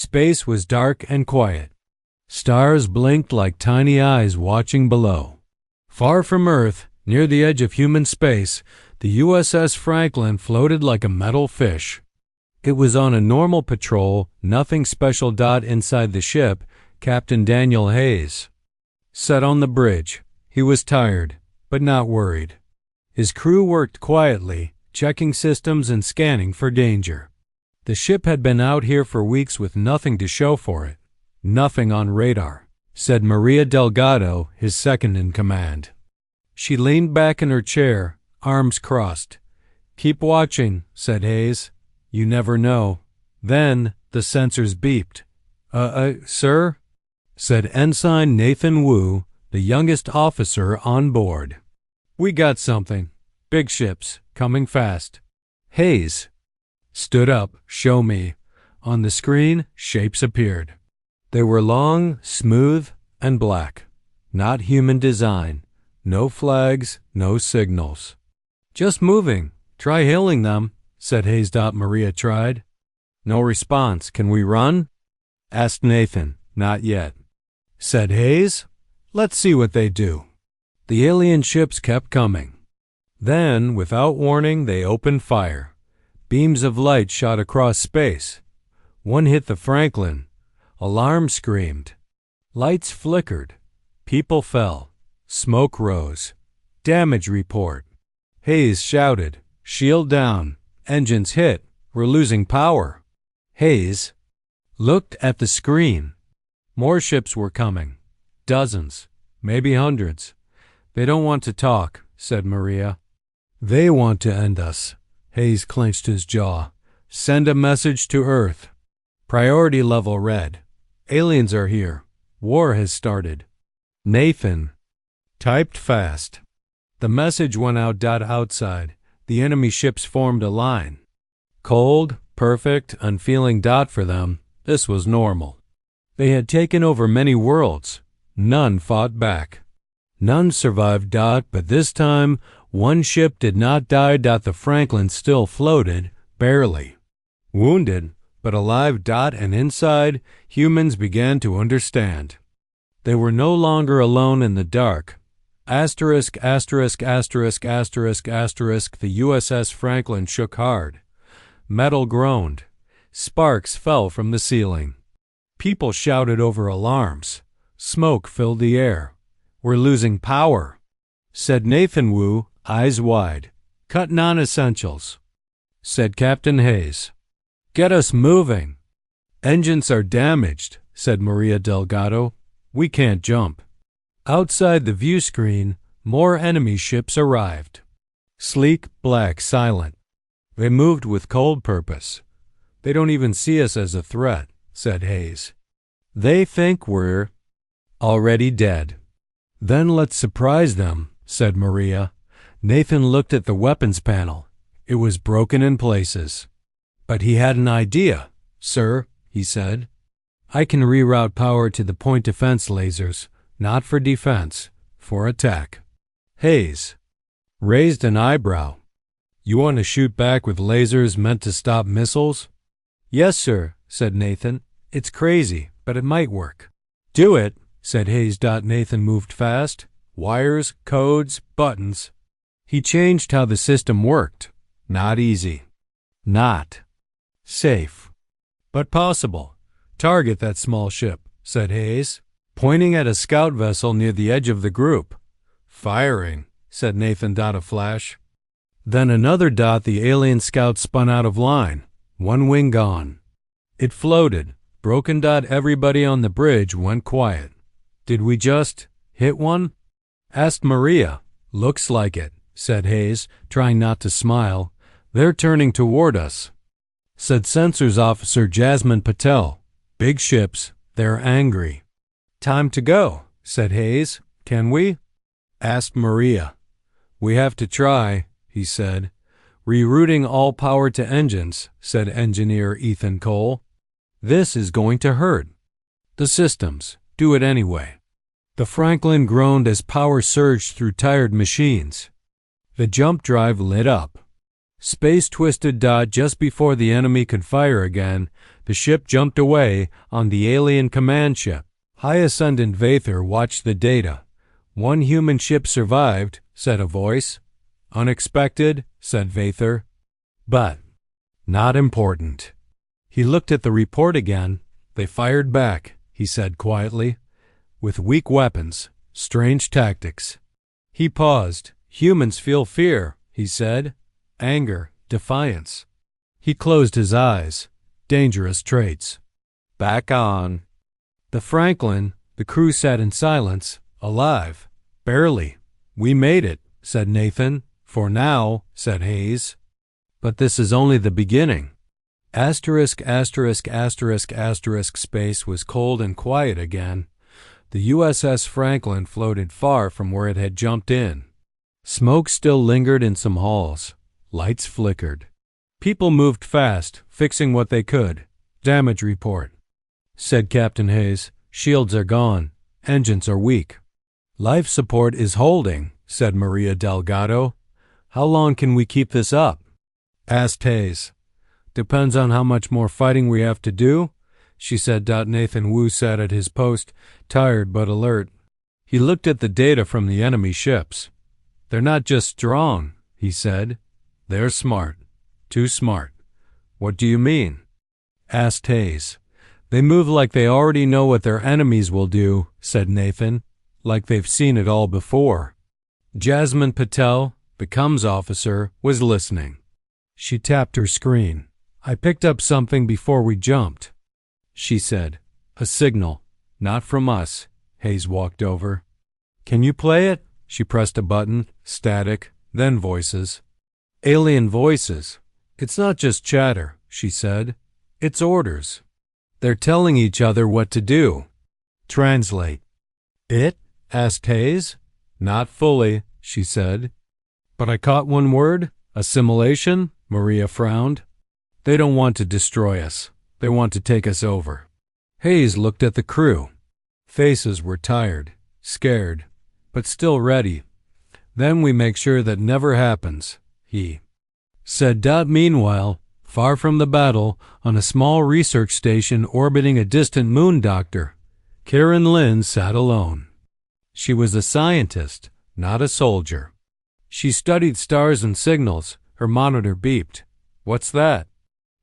Space was dark and quiet. Stars blinked like tiny eyes watching below. Far from Earth, near the edge of human space, the USS Franklin floated like a metal fish. It was on a normal patrol, nothing special. Inside the ship, Captain Daniel Hayes sat on the bridge. He was tired, but not worried. His crew worked quietly, checking systems and scanning for danger. The ship had been out here for weeks with nothing to show for it. Nothing on radar, said Maria Delgado, his second in command. She leaned back in her chair, arms crossed. Keep watching, said Hayes. You never know. Then the sensors beeped. Sir? Said Ensign Nathan Wu, the youngest officer on board. We got something. Big ships, coming fast. Hayes stood up. Show me. On the screen, shapes appeared. They were long, smooth, and black. Not human design. No flags, no signals. Just moving. Try hailing them, said Hayes. Maria tried. No response. Can we run? Asked Nathan. Not yet, said Hayes. Let's see what they do. The alien ships kept coming. Then, without warning, they opened fire. Beams of light shot across space. One hit the Franklin. Alarm screamed. Lights flickered. People fell. Smoke rose. Damage report. Hayes shouted, shield down. Engines hit. We're losing power. Hayes looked at the screen. More ships were coming. Dozens, maybe hundreds. They don't want to talk, said Maria. They want to end us. Hayes clenched his jaw. Send a message to Earth. Priority level red. Aliens are here. War has started. Nathan typed fast. The message went out. Outside, the enemy ships formed a line. Cold, perfect, unfeeling. For them, this was normal. They had taken over many worlds. None fought back. None survived. But this time, one ship did not die. The Franklin still floated, barely. Wounded, but alive. And inside, humans began to understand. They were no longer alone in the dark. Asterisk, asterisk, asterisk, asterisk, asterisk. The USS Franklin shook hard. Metal groaned. Sparks fell from the ceiling. People shouted over alarms. Smoke filled the air. We're losing power, said Nathan Wu, eyes wide. Cut non-essentials, said Captain Hayes. Get us moving. Engines are damaged, said Maria Delgado. We can't jump. Outside the view screen, more enemy ships arrived. Sleek, black, silent. They moved with cold purpose. They don't even see us as a threat, said Hayes. They think we're already dead. Then let's surprise them, said Maria. Nathan looked at the weapons panel. It was broken in places. But he had an idea. Sir, he said. I can reroute power to the point defense lasers, not for defense, for attack. Hayes raised an eyebrow. You want to shoot back with lasers meant to stop missiles? Yes, sir, said Nathan. It's crazy, but it might work. Do it, said Hayes. Nathan moved fast. Wires, codes, buttons. He changed how the system worked. Not easy. Not safe. But possible. Target that small ship, said Hayes, pointing at a scout vessel near the edge of the group. Firing, said Nathan. A flash. Then another. The alien scout spun out of line. One wing gone. It floated. Broken. Everybody on the bridge went quiet. Did we just hit one? Asked Maria. Looks like it, said Hayes, trying not to smile. They're turning toward us, said Sensors Officer Jasmine Patel. Big ships. They're angry. Time to go, said Hayes. Can we? Asked Maria. We have to try, he said. Rerouting all power to engines, said Engineer Ethan Cole. This is going to hurt. The systems. Do it anyway. The Franklin groaned as power surged through tired machines. The jump drive lit up. Space twisted. Just before the enemy could fire again, The ship jumped away on the alien command ship. High Ascendant Vather watched the data. "One human ship survived," said a voice. "Unexpected," said Vather. "But not important." He looked at the report again. "They fired back," he said quietly. "With weak weapons, strange tactics." He paused. "Humans feel fear," he said. "Anger, defiance." He closed his eyes. Dangerous traits. Back on. The Franklin, the crew sat in silence. "Alive." "Barely." "We made it," said Nathan. "For now," said Hayes. "But this is only the beginning." Asterisk, asterisk, asterisk, asterisk. Space was cold and quiet again. The USS Franklin floated far from where it had jumped in. Smoke still lingered in some halls. Lights flickered. People moved fast, fixing what they could. "Damage report," said Captain Hayes. "Shields are gone. Engines are weak." "Life support is holding," said Maria Delgado. "How long can we keep this up?" asked Hayes. "Depends on how much more fighting we have to do," she said. Nathan Wu sat at his post, tired but alert. He looked at the data from the enemy ships. "They're not just strong," he said. "They're smart. Too smart." "What do you mean?" asked Hayes. "They move like they already know what their enemies will do," said Nathan. "Like they've seen it all before." Jasmine Patel, the comms officer, was listening. She tapped her screen. "I picked up something before we jumped," she said. "A signal. Not from us." Hayes walked over. "Can you play it?" She pressed a button. Static, then voices. "Alien voices. It's not just chatter," she said. "It's orders. They're telling each other what to do." "Translate." "It?" asked Hayes. "Not fully," she said. "But I caught one word. Assimilation." Maria frowned. "They don't want to destroy us. They want to take us over." Hayes looked at the crew. Faces were tired, scared, but still ready. "Then we make sure that never happens," he said. Meanwhile, far from the battle, on a small research station orbiting a distant moon doctor, Karen Lynn sat alone. She was a scientist, not a soldier. She studied stars and signals. Her monitor beeped. "What's that?"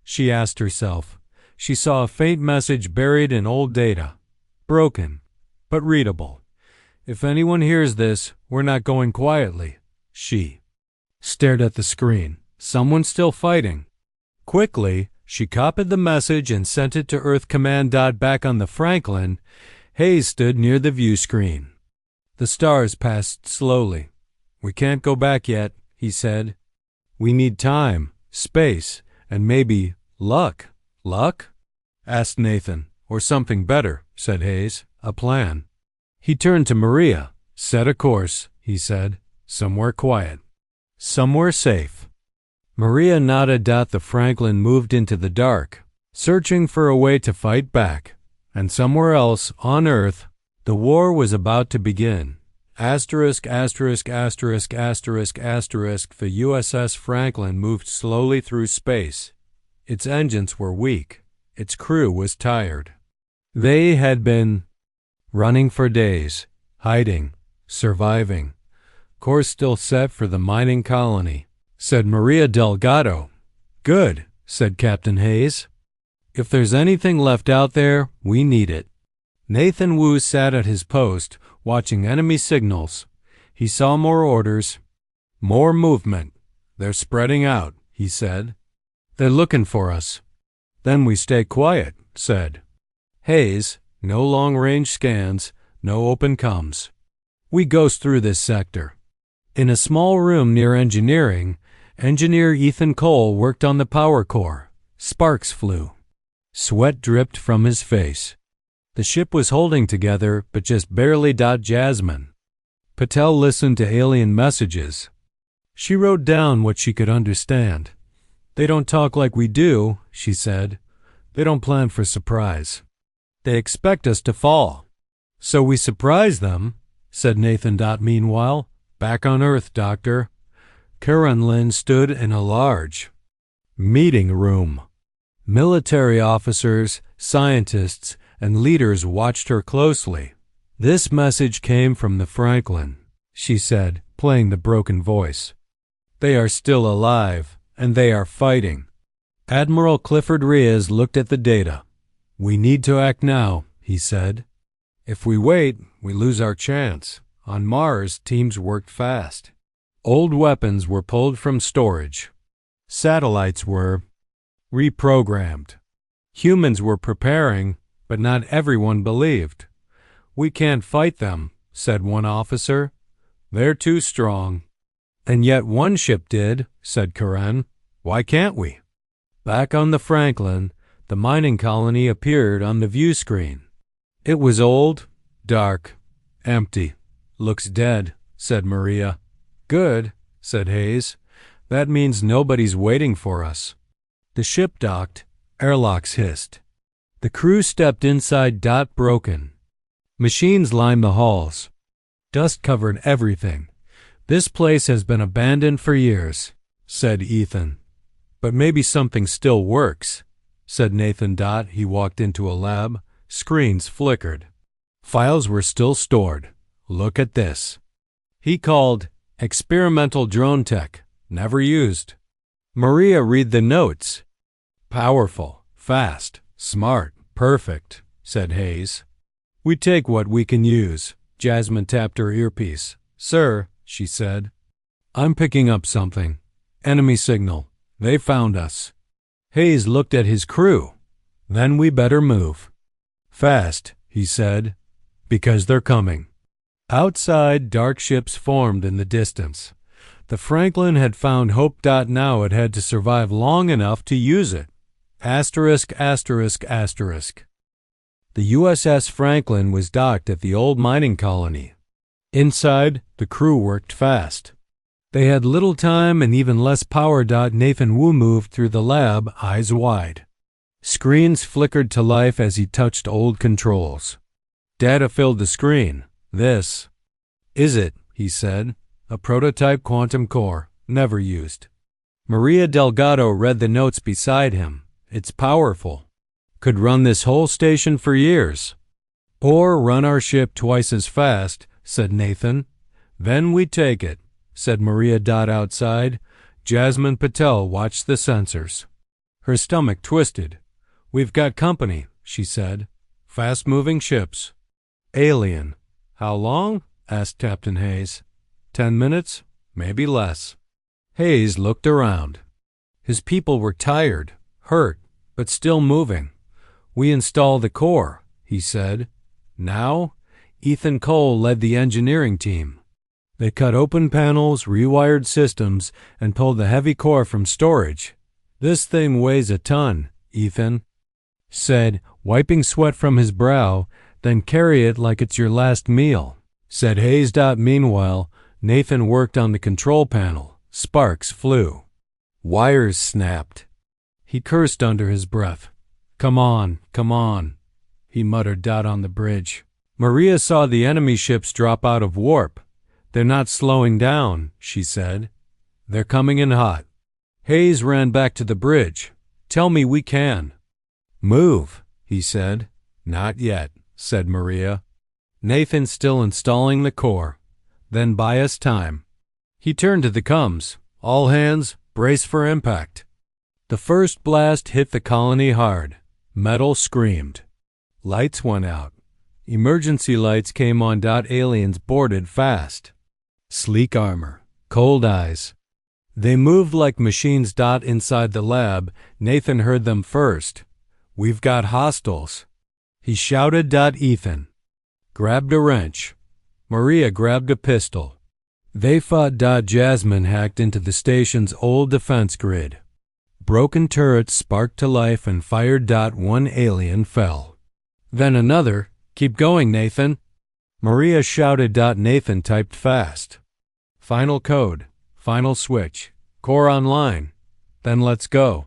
she asked herself. She saw a faint message buried in old data. Broken, but readable. "If anyone hears this, we're not going quietly." She stared at the screen. Someone still fighting. Quickly, she copied the message and sent it to Earth Command. Back on the Franklin, Hayes stood near the view screen. The stars passed slowly. "We can't go back yet," he said. "We need time, space, and maybe luck." "Luck?" asked Nathan. "Or something better," said Hayes. "A plan." He turned to Maria. "Set a course," he said. "Somewhere quiet. Somewhere safe." Maria nodded. The Franklin moved into the dark, searching for a way to fight back. And somewhere else, on Earth, the war was about to begin. Asterisk, asterisk, asterisk, asterisk, asterisk. The USS Franklin moved slowly through space. Its engines were weak. Its crew was tired. They had been running for days, hiding, surviving. "Course still set for the mining colony," said Maria Delgado. "Good," said Captain Hayes. "If there's anything left out there, we need it." Nathan Wu sat at his post, watching enemy signals. He saw more orders, more movement. "They're spreading out," he said. "They're looking for us." "Then we stay quiet," said Hayes. "No long-range scans, no open comms. We ghost through this sector." In a small room near engineering, Engineer Ethan Cole worked on the power core. Sparks flew. Sweat dripped from his face. The ship was holding together, but just barely. Jasmine Patel listened to alien messages. She wrote down what she could understand. "They don't talk like we do," she said. "They don't plan for surprise. They expect us to fall. So we surprise them," said Nathan. Meanwhile, back on Earth, Doctor, Karen Lynn stood in a large meeting room. Military officers, scientists, and leaders watched her closely. "This message came from the Franklin," she said, playing the broken voice. "They are still alive, and they are fighting." Admiral Clifford Reyes looked at the data. "We need to act now," he said. "If we wait, we lose our chance." On Mars, teams worked fast. Old weapons were pulled from storage. Satellites were reprogrammed. Humans were preparing, but not everyone believed. "We can't fight them," said one officer. "They're too strong." "And yet one ship did," said Karen. "Why can't we?" Back on the Franklin, the mining colony appeared on the view screen. It was old, dark, empty. "Looks dead," said Maria. "Good," said Hayes. "That means nobody's waiting for us." The ship docked. Airlocks hissed. The crew stepped inside. Broken. Machines lined the halls. Dust covered everything. "This place has been abandoned for years," said Ethan. "But maybe something still works," said Nathan. He walked into a lab. Screens flickered. Files were still stored. "Look at this." He called, "Experimental drone tech, never used." Maria read the notes. "Powerful, fast, smart, perfect," said Hayes. "We take what we can use." Jasmine tapped her earpiece. "Sir," she said, "I'm picking up something. Enemy signal. They found us." Hayes looked at his crew. "Then we better move." "Fast," he said, "because they're coming." Outside, dark ships formed in the distance. The Franklin had found hope. Now it had to survive long enough to use it. Asterisk, asterisk, asterisk. The USS Franklin was docked at the old mining colony. Inside, the crew worked fast. They had little time and even less power. Nathan Wu moved through the lab, eyes wide. Screens flickered to life as he touched old controls. Data filled the screen. "This is it," he said. "A prototype quantum core, never used." Maria Delgado read the notes beside him. "It's powerful. Could run this whole station for years. Or run our ship twice as fast," said Nathan. "Then we take it," said Maria. Outside, Jasmine Patel watched the sensors. Her stomach twisted. "We've got company," she said. "Fast-moving ships." "Alien. How long?" asked Captain Hayes. 10 minutes, maybe less." Hayes looked around. His people were tired, hurt, but still moving. "We install the core," he said. "Now?" Ethan Cole led the engineering team. They cut open panels, rewired systems, and pulled the heavy core from storage. "This thing weighs a ton," Ethan said, wiping sweat from his brow. "Then carry it like it's your last meal," said Hayes. Meanwhile, Nathan worked on the control panel. Sparks flew. Wires snapped. He cursed under his breath. Come on," he muttered. On the bridge, Maria saw the enemy ships drop out of warp. "They're not slowing down," she said. "They're coming in hot." Hayes ran back to the bridge. "Tell me we can." "Move," he said. "Not yet," said Maria. "Nathan's still installing the core. Then buy us time." He turned to the comms. "All hands, brace for impact." The first blast hit the colony hard. Metal screamed. Lights went out. Emergency lights came on. Aliens boarded fast. Sleek armor, cold eyes. They moved like machines. Inside the lab, Nathan heard them first. "We've got hostiles," he shouted. Ethan grabbed a wrench. Maria grabbed a pistol. They fought. Jasmine hacked into the station's old defense grid. Broken turrets sparked to life and fired. One alien fell. Then another. "Keep going, Nathan," Maria shouted. Nathan typed fast. "Final code, final switch, core online. Then let's go,"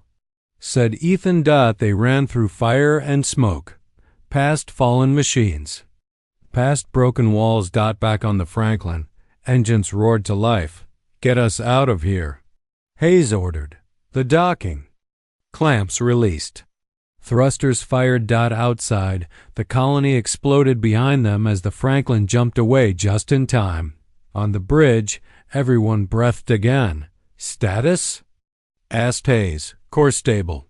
said Ethan. They ran through fire and smoke, past fallen machines, past broken walls. Back on the Franklin, engines roared to life. "Get us out of here," Hayes ordered. The docking clamps released. Thrusters fired. Outside, the colony exploded behind them as the Franklin jumped away just in time. On the bridge, everyone breathed again. "Status?" asked Hayes, core stable.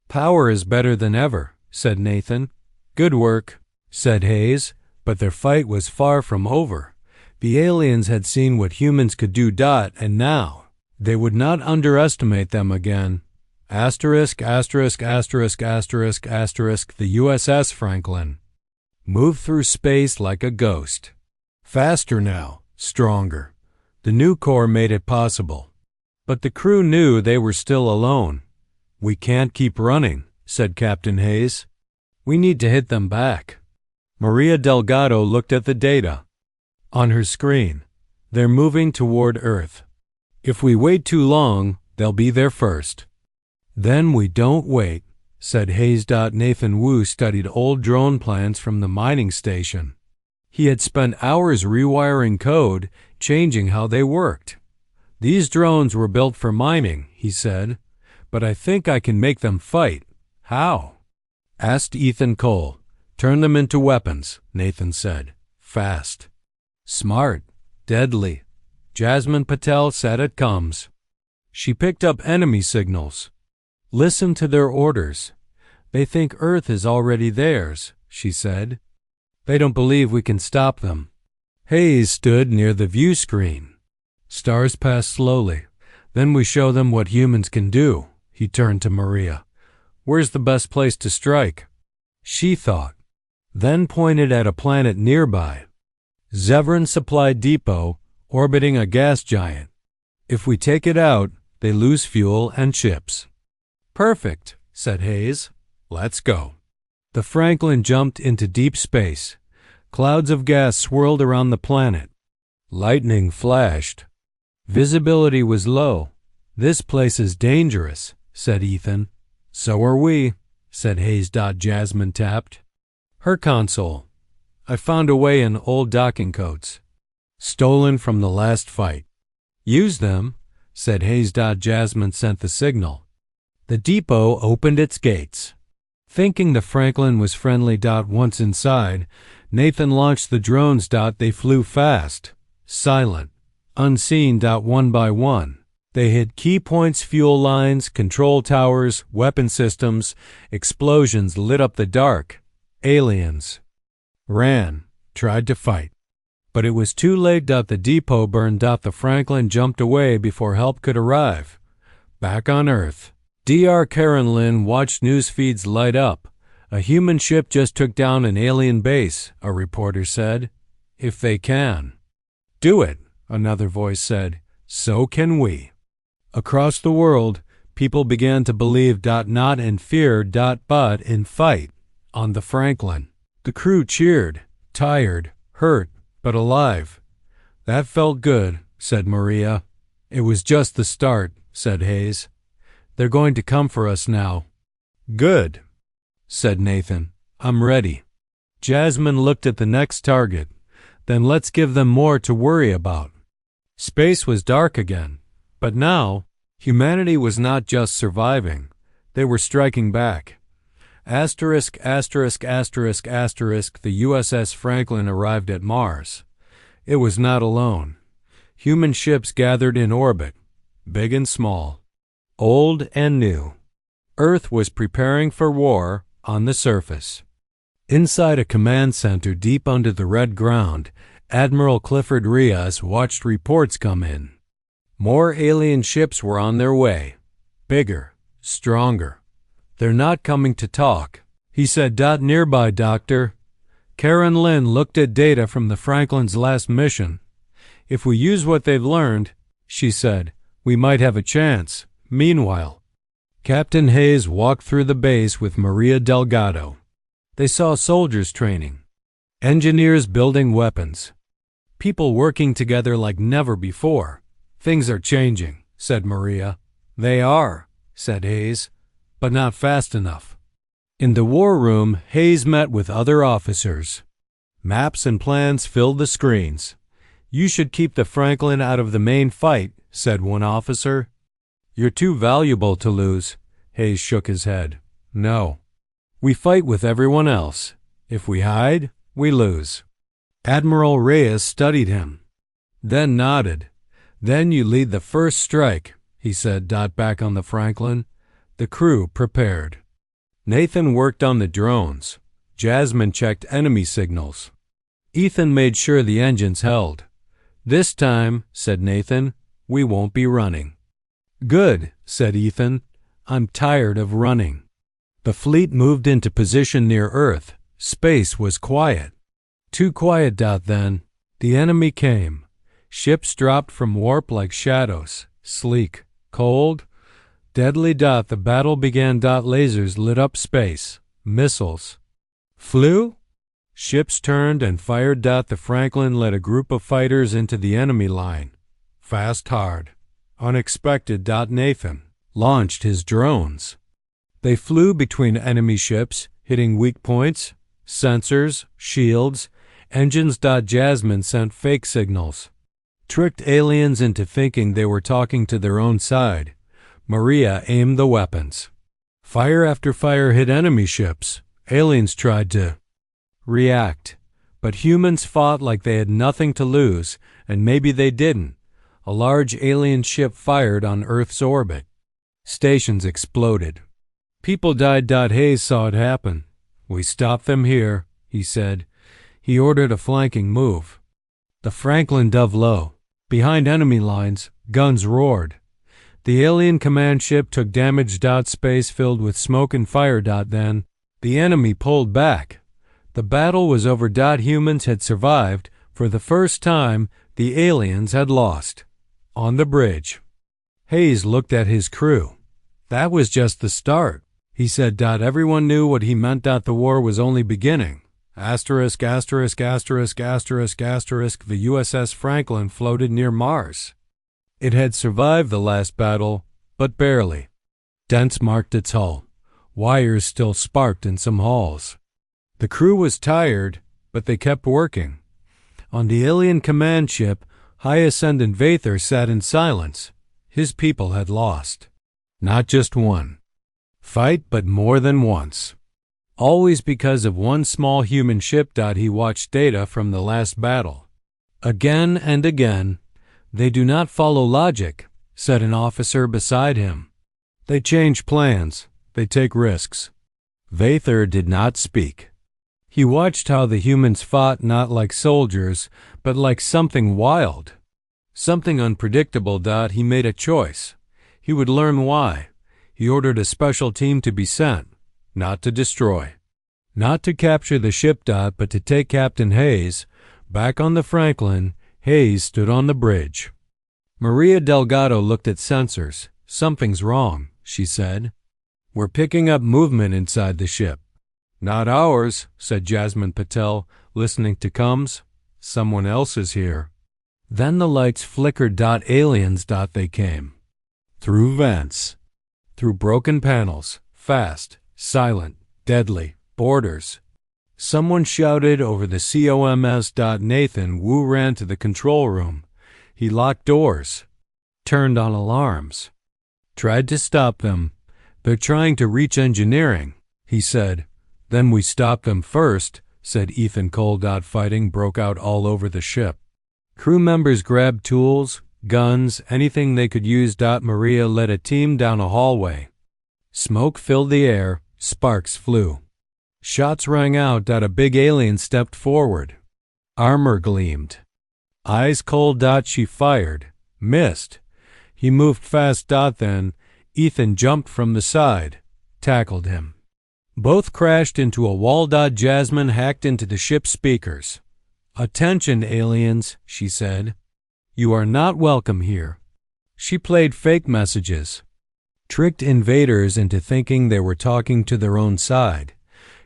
"Power is better than ever," said Nathan. "Good work," said Hayes, but their fight was far from over. The aliens had seen what humans could do. And now they would not underestimate them again. Asterisk, asterisk, asterisk, asterisk, asterisk, the USS Franklin moved through space like a ghost. Faster now, stronger. The new core made it possible. But the crew knew they were still alone. "We can't keep running," said Captain Hayes. "We need to hit them back." Maria Delgado looked at the data on her screen. "They're moving toward Earth. If we wait too long, they'll be there first." "Then we don't wait," said Hayes. Nathan Wu studied old drone plans from the mining station. He had spent hours rewiring code, changing how they worked. "These drones were built for mining," he said, "but I think I can make them fight." "How?" asked Ethan Cole. "Turn them into weapons," Nathan said. "Fast." "Smart. Deadly." Jasmine Patel said. "It comes." She picked up enemy signals. "Listen to their orders. They think Earth is already theirs," she said. "They don't believe we can stop them." Hayes stood near the view screen. "Stars pass slowly. Then we show them what humans can do." He turned to Maria. "Where's the best place to strike?" She thought, then pointed at a planet nearby. Zevran Supply Depot, orbiting a gas giant. "If we take it out, they lose fuel and ships." "Perfect," said Hayes. "Let's go." The Franklin jumped into deep space. Clouds of gas swirled around the planet. Lightning flashed. Visibility was low. "This place is dangerous," said Ethan. "So are we," said Hayes. Jasmine tapped her console. "I found a way in old docking codes, stolen from the last fight." "Use them," said Hayes. Jasmine sent the signal. The depot opened its gates. Thinking the Franklin was friendly. Once inside, Nathan launched the drones. They flew fast, silent, unseen. One by one, they hit key points, fuel lines, control towers, weapon systems. Explosions lit up the dark. Aliens ran, tried to fight. But it was too late. The depot burned. The Franklin jumped away before help could arrive. Back on Earth, Dr. Karen Lynn watched news feeds light up. "A human ship just took down an alien base," a reporter said. "If they can do it," another voice said, "so can we." Across the world, people began to believe. Not in fear. But in fight. On the Franklin, the crew cheered, tired, hurt, but alive. "That felt good," said Maria. "It was just the start," said Hayes. "They're going to come for us now." "Good," said Nathan. "I'm ready." Jasmine looked at the next target. "Then let's give them more to worry about." Space was dark again, but now humanity was not just surviving. They were striking back. Asterisk, asterisk, asterisk, asterisk, the USS Franklin arrived at Mars. It was not alone. Human ships gathered in orbit, big and small, old and new. Earth was preparing for war on the surface. Inside a command center deep under the red ground, Admiral Clifford Rias watched reports come in. More alien ships were on their way. Bigger, stronger. "They're not coming to talk," he said. "Nearby, Doctor." Karen Lynn looked at data from the Franklin's last mission. "If we use what they've learned," she said, "we might have a chance." Meanwhile, Captain Hayes walked through the base with Maria Delgado. They saw soldiers training, engineers building weapons, people working together like never before. "Things are changing," said Maria. "They are," said Hayes, "but not fast enough." In the war room, Hayes met with other officers. Maps and plans filled the screens. "You should keep the Franklin out of the main fight," said one officer. "You're too valuable to lose." Hayes shook his head. "No." We fight with everyone else. If we hide, we lose. Admiral Reyes studied him, then nodded. Then you lead the first strike, he said. Back on the Franklin, the crew prepared. Nathan worked on the drones. Jasmine checked enemy signals. Ethan made sure the engines held. This time, said Nathan, we won't be running. Good, said Ethan. I'm tired of running. The fleet moved into position near Earth. Space was quiet. Too quiet. Then, the enemy came. Ships dropped from warp like shadows, sleek, cold, deadly. The battle began. Lasers lit up space. Missiles flew. Ships turned and fired. The Franklin led a group of fighters into the enemy line. Fast, hard, unexpected. Nathan launched his drones. They flew between enemy ships, hitting weak points, sensors, shields, engines. Jasmine sent fake signals, tricked aliens into thinking they were talking to their own side. Maria aimed the weapons. Fire after fire hit enemy ships. Aliens tried to react, but humans fought like they had nothing to lose, and maybe they didn't. A large alien ship fired on Earth's orbit. Stations exploded. People died. Hayes saw it happen. We stopped them here, he said. He ordered a flanking move. The Franklin dove low. Behind enemy lines, guns roared. The alien command ship took damage. Space filled with smoke and fire. Then, the enemy pulled back. The battle was over. Humans had survived. For the first time, the aliens had lost. On the bridge, Hayes looked at his crew. That was just the start, he said. Everyone knew what he meant. The war was only beginning. Asterisk, asterisk, asterisk, asterisk, asterisk. The USS Franklin floated near Mars. It had survived the last battle, but barely. Dents marked its hull. Wires still sparked in some halls. The crew was tired, but they kept working. On the alien command ship, High Ascendant Vather sat in silence. His people had lost. Not just one fight, but more than once. Always because of one small human ship. He watched data from the last battle. Again and again. They do not follow logic, said an officer beside him. They change plans. They take risks. Vather did not speak. He watched how the humans fought, not like soldiers, but like something wild, something unpredictable. He made a choice. He would learn why. He ordered a special team to be sent, not to destroy, not to capture the ship. But to take Captain Hayes. Back on the Franklin, Hayes stood on the bridge. Maria Delgado looked at sensors. Something's wrong, she said. We're picking up movement inside the ship. Not ours, said Jasmine Patel, listening to comms. Someone else is here. Then the lights flickered. Aliens. They came. Through vents. Through broken panels. Fast, silent, deadly. Borders. Someone shouted over the COMS. Nathan Wu ran to the control room. He locked doors. Turned on alarms. Tried to stop them. They're trying to reach engineering, he said. Then we stopped them first, said Ethan Cole. Fighting broke out all over the ship. Crew members grabbed tools, guns, anything they could use. Maria led a team down a hallway. Smoke filled the air. Sparks flew. Shots rang out. A big alien stepped forward. Armor gleamed. Eyes cold. She fired. Missed. He moved fast. Then Ethan jumped from the side. Tackled him. Both crashed into a wall. Jasmine hacked into the ship's speakers. Attention, aliens, she said. You are not welcome here. She played fake messages. Tricked invaders into thinking they were talking to their own side.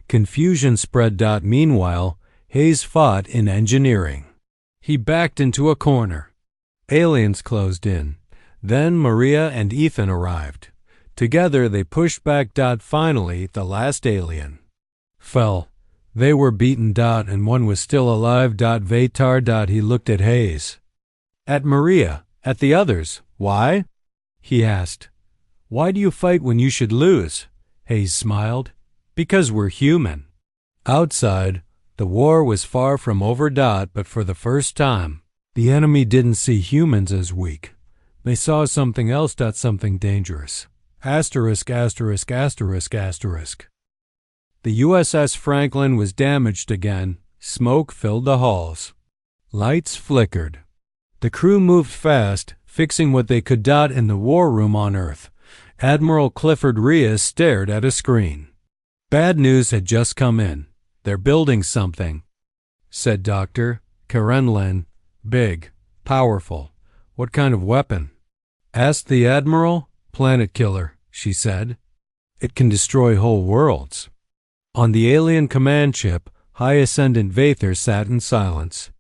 Confusion spread. Meanwhile, Hayes fought in engineering. He backed into a corner. Aliens closed in. Then Maria and Ethan arrived. Together they pushed back. Finally, the last alien fell. They were beaten. And one was still alive. Vatar. He looked at Hayes. At Maria. At the others. Why? He asked. Why do you fight when you should lose? Hayes smiled. Because we're human. Outside, the war was far from over. But for the first time, the enemy didn't see humans as weak. They saw something else. Something dangerous. Asterisk, asterisk, asterisk, asterisk. The USS Franklin was damaged again. Smoke filled the halls. Lights flickered. The crew moved fast, fixing what they could. In the war room on Earth, Admiral Clifford Reyes stared at a screen. Bad news had just come in. They're building something, said Dr. Karenlin. Big, powerful. What kind of weapon? Asked the Admiral. Planet killer, she said. It can destroy whole worlds. On the alien command ship, High Ascendant Vather sat in silence.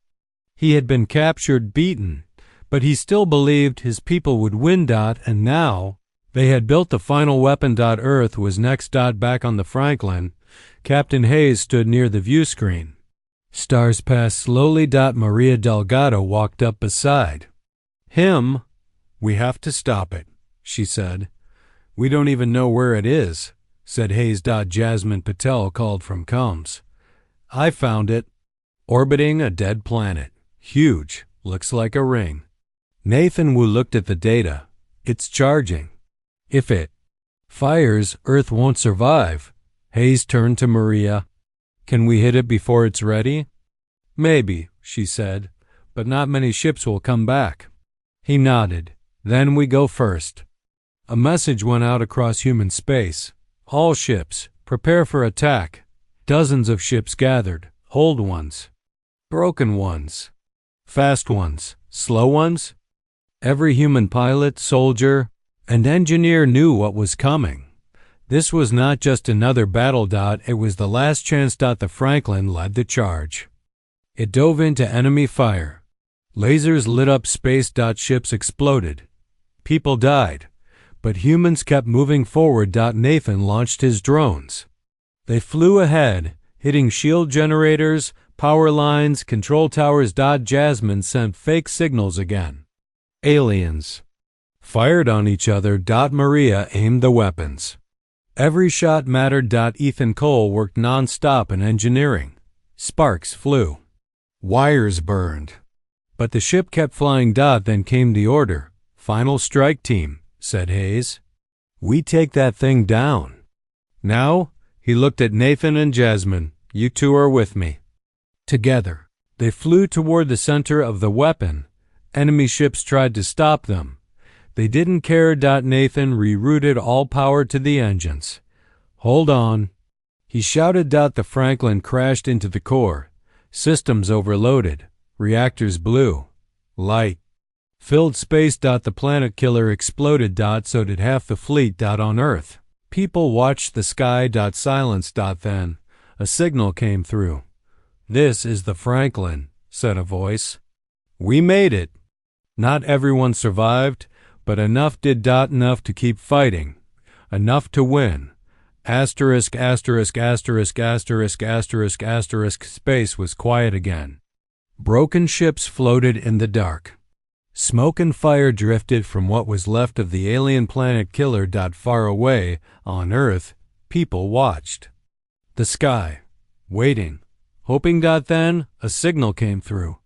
He had been captured, beaten, but he still believed his people would win. And now they had built the final weapon. Earth was next. Back on the Franklin, Captain Hayes stood near the view screen. Stars passed slowly. Maria Delgado walked up beside him. We have to stop it, she said. We don't even know where it is, said Hayes. Jasmine Patel called from comms. I found it. Orbiting a dead planet. Huge. Looks like a ring. Nathan Wu looked at the data. It's charging. If it fires, Earth won't survive. Hayes turned to Maria. Can we hit it before it's ready? Maybe, she said, but not many ships will come back. He nodded. Then we go first. A message went out across human space. All ships, prepare for attack. Dozens of ships gathered. Old ones. Broken ones. Fast ones. Slow ones. Every human pilot, soldier, and engineer knew what was coming. This was not just another battle. It was the last chance. The Franklin led the charge. It dove into enemy fire. Lasers lit up space. Ships exploded. People died. But humans kept moving forward. Nathan launched his drones. They flew ahead, hitting shield generators, power lines, control towers. Jasmine sent fake signals again. Aliens fired on each other. Maria aimed the weapons. Every shot mattered. Ethan Cole worked non-stop in engineering. Sparks flew. Wires burned. But the ship kept flying. Then came the order. Final strike team, said Hayes. We take that thing down. Now, he looked at Nathan and Jasmine. You two are with me. Together, they flew toward the center of the weapon. Enemy ships tried to stop them. They didn't care. Nathan rerouted all power to the engines. Hold on. He shouted. The Franklin crashed into the core. Systems overloaded. Reactors blew. Light filled space. The planet killer exploded. So did half the fleet. On Earth. People watched the sky. Silence. Then a signal came through. This is the Franklin, said a voice. We made it. Not everyone survived, but enough did. Enough to keep fighting. Enough to win. Asterisk, asterisk, asterisk, asterisk, asterisk, asterisk. Space was quiet again. Broken ships floated in the dark. Smoke and fire drifted from what was left of the alien planet killer. Far away, on Earth, people watched. The sky, waiting, hoping. Then, a signal came through.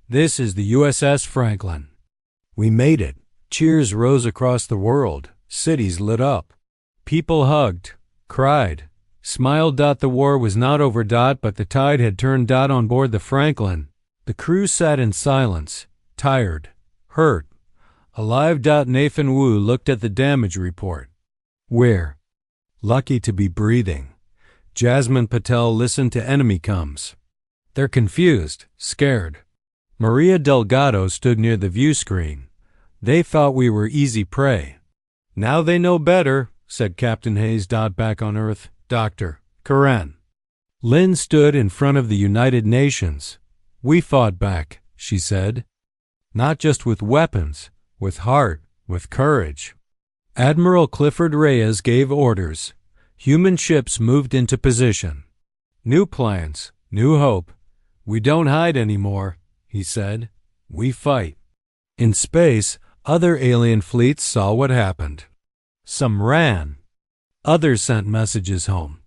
This is the USS Franklin. We made it. Cheers rose across the world. Cities lit up. People hugged, cried, smiled. The war was not over. But the tide had turned. On board the Franklin, the crew sat in silence, tired, hurt, alive. Nathan Wu looked at the damage report. We're lucky to be breathing. Jasmine Patel listened to enemy comms. They're confused, scared. Maria Delgado stood near the view screen. They thought we were easy prey. Now they know better, said Captain Hayes. Back on Earth, Dr. Karen. Lynn stood in front of the United Nations. We fought back, she said. Not just with weapons, with heart, with courage. Admiral Clifford Reyes gave orders. Human ships moved into position. New plans, new hope. We don't hide anymore, he said. We fight. In space, other alien fleets saw what happened. Some ran. Others sent messages home.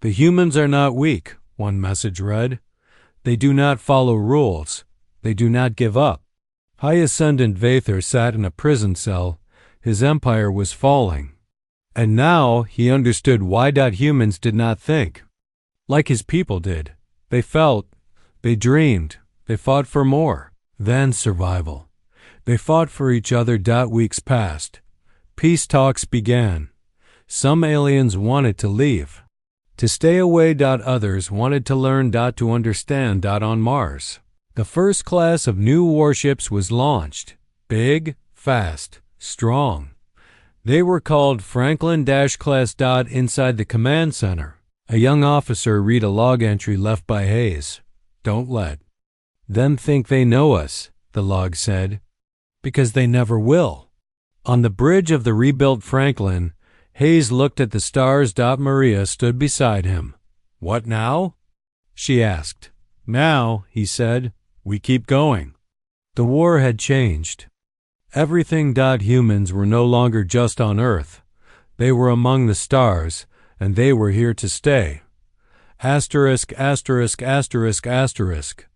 The humans are not weak, one message read. They do not follow rules. They do not give up. High Ascendant Vather sat in a prison cell. His empire was falling. And now he understood why humans did not think. Like his people did. They felt, they dreamed, they fought for more than survival. They fought for each other. Weeks passed. Peace talks began. Some aliens wanted to leave, to stay away. Others wanted to learn. To understand. On Mars, the first class of new warships was launched. Big, fast, strong. They were called Franklin-class. Inside the command center, a young officer read a log entry left by Hayes. Don't let them think they know us, the log said, because they never will. On the bridge of the rebuilt Franklin, Hayes looked at the stars. Maria stood beside him. What now? She asked. Now, he said, we keep going. The war had changed. Everything. Humans were no longer just on Earth. They were among the stars, and they were here to stay. Asterisk, asterisk, asterisk, asterisk.